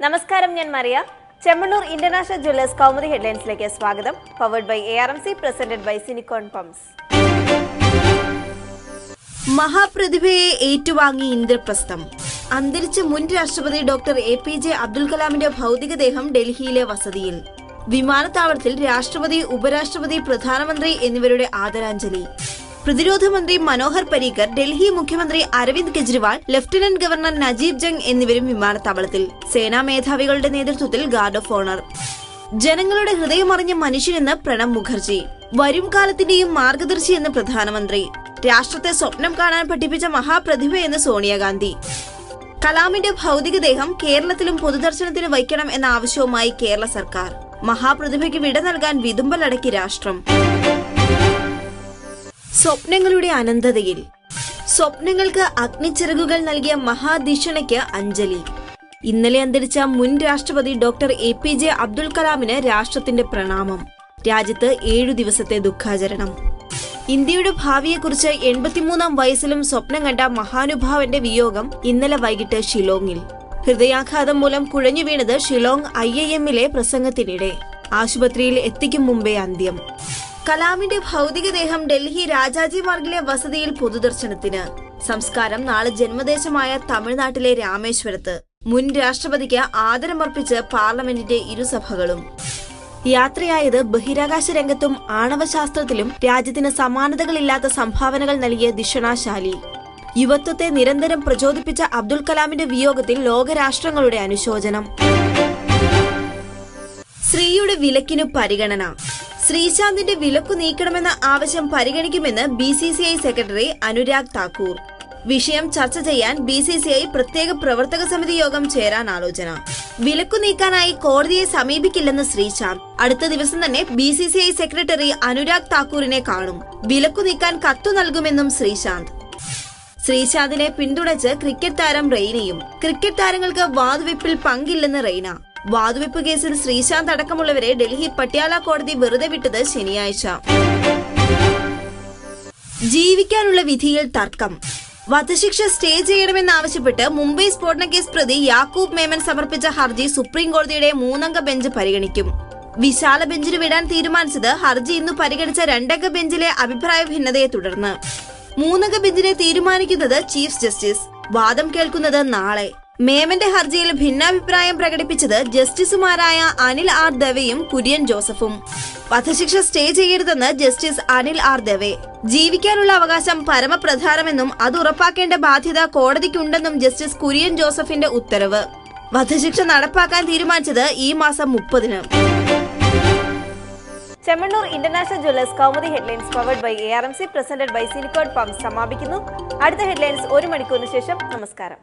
നമസ്കാരം, ഞാൻ മറിയ. ചെമ്മണ്ണൂർ ഇന്റർനാഷണൽ ജ്വല്ലേഴ്സ് കൗമുദി ഹെഡ്ലൈൻസിലേക്ക് സ്വാഗതം. Powered by ARMC, presented by Sinicon pumps. മഹാപ്രതിഭയെ ഏറ്റുവാങ്ങി ഇന്ദ്രപ്രസ്ഥം. അന്തരിച്ച മുൻ രാഷ്ട്രപതി ഡോക്ടർ APJ അബ്ദുൽ കലാമിന്റെ ഭൗതികദേഹം ഡൽഹിയിലെ വസതിയിൽ. വിമാനത്താവളത്തിൽ രാഷ്ട്രപതി, ഉപരാഷ്ട്രപതി, പ്രധാനമന്ത്രി എന്നിവരുടെ ആദരാഞ്ജലി. പ്രതിരോധ മന്ത്രി മനോഹർ പരീക്കർ, ഡൽഹി മുഖ്യമന്ത്രി അരവിന്ദ് കെജ്രിവാൾ, ലഫ്റ്റനന്റ് ഗവർണർ നജീബ് ജംഗ് എന്നിവരും വിമാനത്താവളത്തിൽ. സേനാ മേധാവികളുടെ നേതൃത്വത്തിൽ ഗാർഡ് ഓഫ് ഓണർ. ജനങ്ങളുടെ ഹൃദയമറിഞ്ഞ മനുഷ്യനെന്ന് പ്രണബ് മുഖർജി. വരും കാലത്തിന്റെയും മാർഗദർശിയെന്ന് പ്രധാനമന്ത്രി. രാഷ്ട്രത്തെ സ്വപ്നം കാണാൻ പഠിപ്പിച്ച മഹാപ്രതിഭയെന്ന് സോണിയാഗാന്ധി. കലാമിന്റെ ഭൗതികദേഹം കേരളത്തിലും പൊതുദർശനത്തിന് വയ്ക്കണം എന്ന ആവശ്യവുമായി കേരള സർക്കാർ. മഹാപ്രതിഭയ്ക്ക് വിട നൽകാൻ വിതുമ്പലടക്കി രാഷ്ട്രം. സ്വപ്നങ്ങളുടെ അനന്തതയിൽ. സ്വപ്നങ്ങൾക്ക് അഗ്നിച്ചിറകുകൾ നൽകിയ മഹാധിഷണയ്ക്ക് അഞ്ജലി. ഇന്നലെ അന്തരിച്ച മുൻ രാഷ്ട്രപതി ഡോക്ടർ APJ അബ്ദുൽ കലാമിന് രാഷ്ട്രത്തിന്റെ പ്രണാമം. രാജ്യത്ത് 7 ദിവസത്തെ ദുഃഖാചരണം. ഇന്ത്യയുടെ ഭാവിയെക്കുറിച്ച് 83-ാം വയസ്സിലും സ്വപ്നം കണ്ട മഹാനുഭാവന്റെ വിയോഗം ഇന്നലെ വൈകിട്ട് ഷിലോങ്ങിൽ. ഹൃദയാഘാതം മൂലം കുഴഞ്ഞു വീണത് ഷിലോങ് IIM-ലെ പ്രസംഗത്തിനിടെ. ആശുപത്രിയിൽ എത്തിക്കും മുമ്പേ അന്ത്യം. കലാമിന്റെ ഭൗതികദേഹം ഡൽഹി രാജാജി മാർഗിലെ വസതിയിൽ പൊതുദർശനത്തിന്. സംസ്കാരം നാളെ ജന്മദേശമായ തമിഴ്നാട്ടിലെ രാമേശ്വരത്ത്. മുൻ രാഷ്ട്രപതിക്ക് ആദരമർപ്പിച്ച് പാർലമെന്റിന്റെ ഇരുസഭകളും. യാത്രയായത് ബഹിരാകാശ രംഗത്തും ആണവശാസ്ത്രത്തിലും രാജ്യത്തിന് സമാനതകളില്ലാത്ത സംഭാവനകൾ നൽകിയ ദിഷണാശാലി. യുവത്വത്തെ നിരന്തരം പ്രചോദിപ്പിച്ച അബ്ദുൽ കലാമിന്റെ വിയോഗത്തിൽ ലോകരാഷ്ട്രങ്ങളുടെ അനുശോചനം. സ്ത്രീയുടെ വിലക്കിനു പരിഗണന. ശ്രീശാന്തിന്റെ വിലക്കു നീക്കണമെന്ന ആവശ്യം പരിഗണിക്കുമെന്ന് BCCI സെക്രട്ടറി അനുരാഗ് താക്കൂർ. വിഷയം ചർച്ച ചെയ്യാൻ BCCI പ്രത്യേക പ്രവർത്തക സമിതി യോഗം ചേരാൻ ആലോചന. വിലക്കു നീക്കാനായി കോടതിയെ സമീപിക്കില്ലെന്ന് ശ്രീശാന്ത്. അടുത്ത ദിവസം തന്നെ BCCI സെക്രട്ടറി അനുരാഗ് താക്കൂറിനെ കാണും. വിലക്കു നീക്കാൻ കത്തു നൽകുമെന്നും ശ്രീശാന്ത്. ശ്രീശാന്തിനെ പിന്തുണച്ച് ക്രിക്കറ്റ് താരം റെയ്നയും. ക്രിക്കറ്റ് താരങ്ങൾക്ക് വാതുവെപ്പിൽ പങ്കില്ലെന്ന് റെയ്ന. വാതുവെപ്പ് കേസിൽ ശ്രീശാന്ത് അടക്കമുള്ളവരെ ഡൽഹി പട്യാല കോടതി വെറുതെ വിട്ടത് ശനിയാഴ്ച. ജീവിക്കാനുള്ള വിധിയിൽ തർക്കം. വധശിക്ഷ സ്റ്റേ ചെയ്യണമെന്നാവശ്യപ്പെട്ട് മുംബൈ സ്ഫോടന കേസ് പ്രതി യാക്കൂബ് മേമൻ സമർപ്പിച്ച ഹർജി സുപ്രീം കോടതിയുടെ 3-അംഗ ബെഞ്ച് പരിഗണിക്കും. വിശാല ബെഞ്ചിന് വിടാൻ തീരുമാനിച്ചത് ഹർജി ഇന്ന് പരിഗണിച്ച 2-അംഗ ബെഞ്ചിലെ അഭിപ്രായ ഭിന്നതയെ തുടർന്ന്. 3-അംഗ ബെഞ്ചിനെ തീരുമാനിക്കുന്നത് ചീഫ് ജസ്റ്റിസ്. വാദം കേൾക്കുന്നത് നാളെ. മേമന്റെ ഹർജിയിൽ ഭിന്നാഭിപ്രായം പ്രകടിപ്പിച്ചത് ജസ്റ്റിസുമാരായ അനിൽ R ദവെയും കുര്യൻ ജോസഫും. വധശിക്ഷ സ്റ്റേ ചെയ്യരുതെന്ന് ജസ്റ്റിസ് അനിൽ R ദവെ. ജീവിക്കാനുള്ള അവകാശം പരമപ്രധാനമെന്നും അത് ഉറപ്പാക്കേണ്ട ബാധ്യത കോടതിക്കുണ്ടെന്നും ജസ്റ്റിസ് കുര്യൻ ജോസഫിന്റെ ഉത്തരവ്. വധശിക്ഷ നടപ്പാക്കാൻ തീരുമാനിച്ചത് ഈ മാസം 30-ന്. Chemmanur international jewellers Kaumudi headlines powered by ARMC, presented by Sinicon pumps സമാപിക്കുന്നു. അടുത്ത ഹെഡ്ലൈൻസ് 1 മണിക്കൂറിന് ശേഷം. നമസ്കാരം.